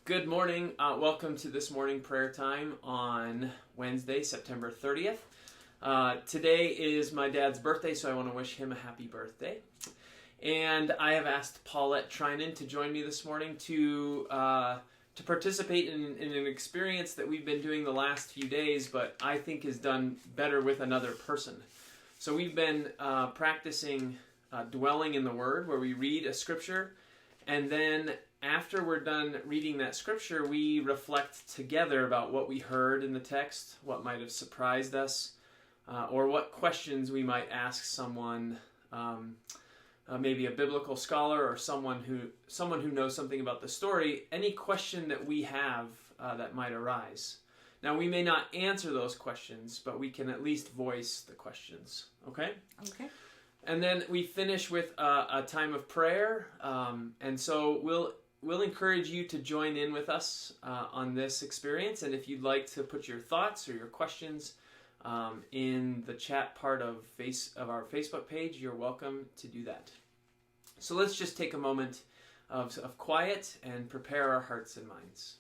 Good morning. Welcome to this morning prayer time on Wednesday, September 30th. Today is my dad's birthday, so I want to wish him a happy birthday. And I have asked Paulette Trinan to join me this morning to participate in an experience that we've been doing the last few days, but I think is done better with another person. So we've been practicing dwelling in the Word, where we read a scripture, and then after we're done reading that scripture, we reflect together about what we heard in the text, what might have surprised us, or what questions we might ask someone, maybe a biblical scholar or someone who knows something about the story, any question that we have that might arise. Now, we may not answer those questions, but we can at least voice the questions. Okay? Okay. And then we finish with a time of prayer, and so we'll encourage you to join in with us on this experience. And if you'd like to put your thoughts or your questions in the chat part of our Facebook page, you're welcome to do that. So let's just take a moment of quiet and prepare our hearts and minds.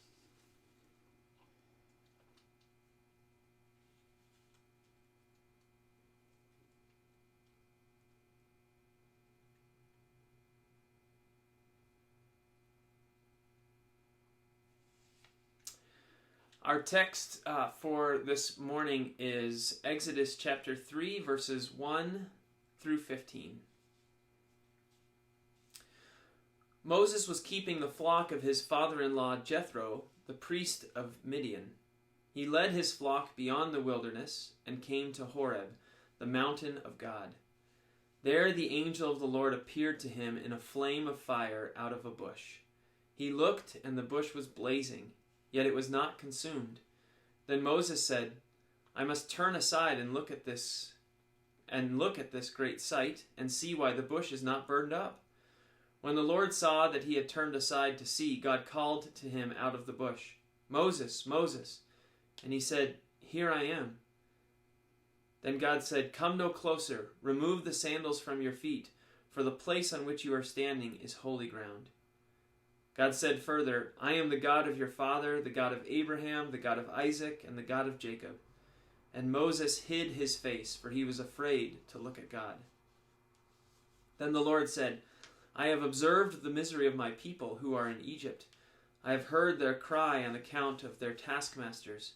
Our text for this morning is Exodus chapter 3, verses 1 through 15. Moses was keeping the flock of his father-in-law Jethro, the priest of Midian. He led his flock beyond the wilderness and came to Horeb, the mountain of God. There the angel of the Lord appeared to him in a flame of fire out of a bush. He looked, and the bush was blazing, yet it was not consumed. Then Moses said, "I must turn aside and look at this great sight, and see why the bush is not burned up." When the Lord saw that he had turned aside to see, God called to him out of the bush, "Moses, Moses." And he said, "Here I am." Then God said, "Come no closer, remove the sandals from your feet, for the place on which you are standing is holy ground." God said further, "I am the God of your father, the God of Abraham, the God of Isaac, and the God of Jacob." And Moses hid his face, for he was afraid to look at God. Then the Lord said, "I have observed the misery of my people who are in Egypt. I have heard their cry on account of their taskmasters.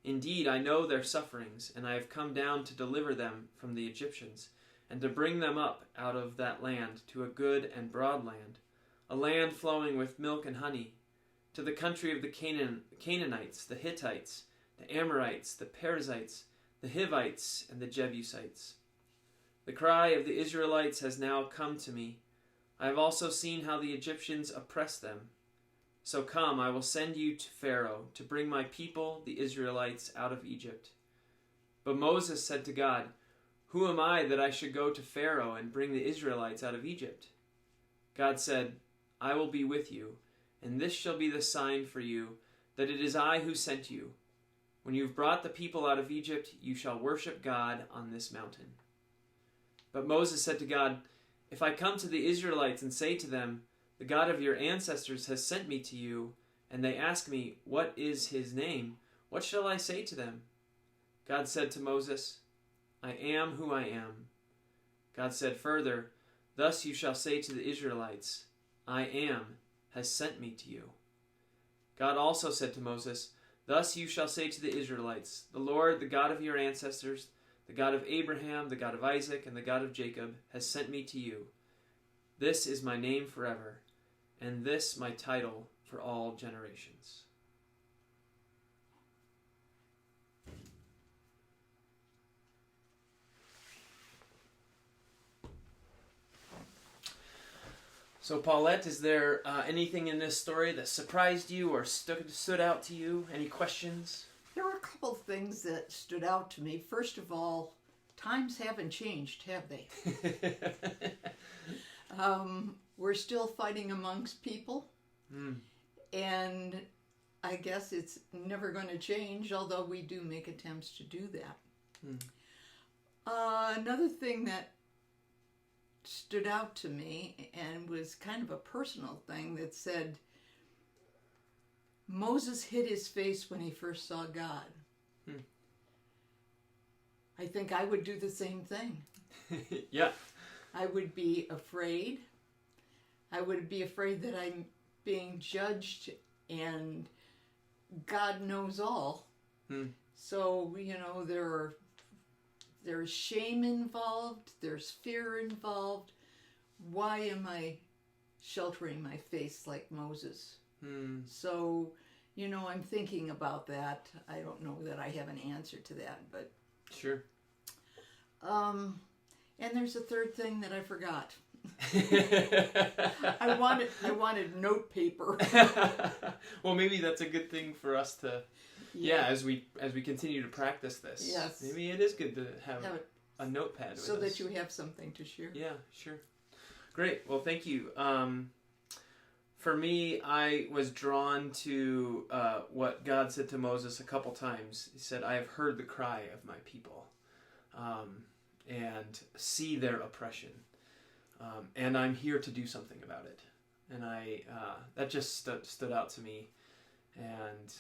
Indeed, I know their sufferings, and I have come down to deliver them from the Egyptians, and to bring them up out of that land to a good and broad land, a land flowing with milk and honey, to the country of the Canaanites, the Hittites, the Amorites, the Perizzites, the Hivites, and the Jebusites. The cry of the Israelites has now come to me. I have also seen how the Egyptians oppress them. So come, I will send you to Pharaoh to bring my people, the Israelites, out of Egypt." But Moses said to God, "Who am I that I should go to Pharaoh and bring the Israelites out of Egypt?" God said, "I will be with you, and this shall be the sign for you, that it is I who sent you. When you have brought the people out of Egypt, you shall worship God on this mountain." But Moses said to God, "If I come to the Israelites and say to them, 'The God of your ancestors has sent me to you,' and they ask me, 'What is his name?' what shall I say to them?" God said to Moses, "I am who I am." God said further, "Thus you shall say to the Israelites, 'I am has sent me to you.'" God also said to Moses, "Thus you shall say to the Israelites, 'The Lord, the God of your ancestors, the God of Abraham, the God of Isaac, and the God of Jacob, has sent me to you. This is my name forever, and this my title for all generations." So Paulette, is there anything in this story that surprised you or stood out to you? Any questions? There were a couple of things that stood out to me. First of all, times haven't changed, have they? We're still fighting amongst people, and I guess it's never going to change, although we do make attempts to do that. Another thing that stood out to me and was kind of a personal thing that said, Moses hid his face when he first saw God. I think I would do the same thing. Yeah. I would be afraid. I would be afraid that I'm being judged, and God knows all. So, there's shame involved, there's fear involved. Why am I sheltering my face like Moses? So, I'm thinking about that. I don't know that I have an answer to that, but... Sure. And there's a third thing that I forgot. I wanted note paper. Well, maybe that's a good thing for us to, as we continue to practice this. Yes. Maybe it is good to have a notepad with so us. that you have something to share. Yeah, sure. Great. Well, thank you. For me, I was drawn to what God said to Moses a couple times. He said, "I have heard the cry of my people, and see their oppression, and I'm here to do something about it." And that just stood out to me, and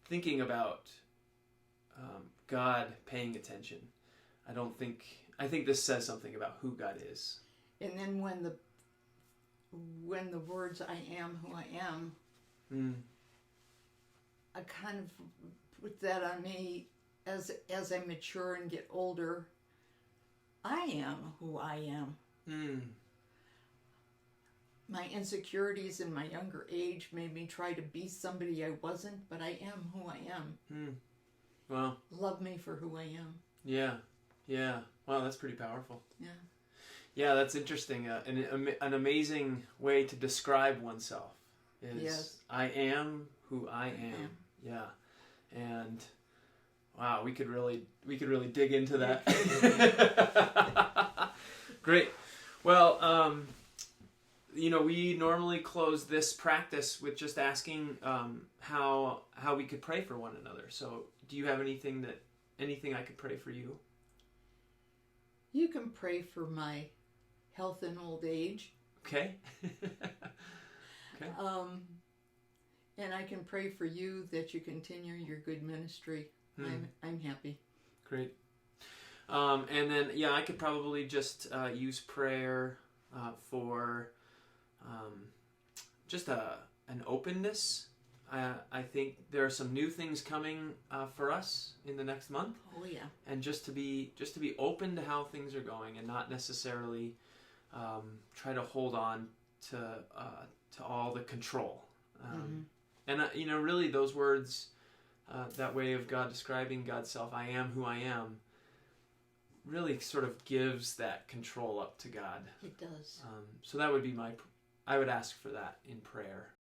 thinking about God paying attention. I think this says something about who God is. And then when the words "I am who I am," I kind of put that on me as I mature and get older. I am who I am. My insecurities in my younger age made me try to be somebody I wasn't, but I am who I am. Wow. Love me for who I am. Yeah. Yeah. Wow, that's pretty powerful. Yeah. Yeah, that's interesting. An amazing way to describe oneself is I am who I am. Yeah. And wow, we could really dig into that. Great. Well, we normally close this practice with just asking how we could pray for one another. So, do you have anything I could pray for you? You can pray for my health in old age. Okay. Okay. And I can pray for you that you continue your good ministry. I'm happy. Great. And then, I could probably just use prayer for just an openness. I think there are some new things coming for us in the next month. Oh yeah. And just to be open to how things are going, and not necessarily try to hold on to all the control. And really those words, that way of God describing God's self, I am who I am, really sort of gives that control up to God. It does. So that would be I would ask for that in prayer.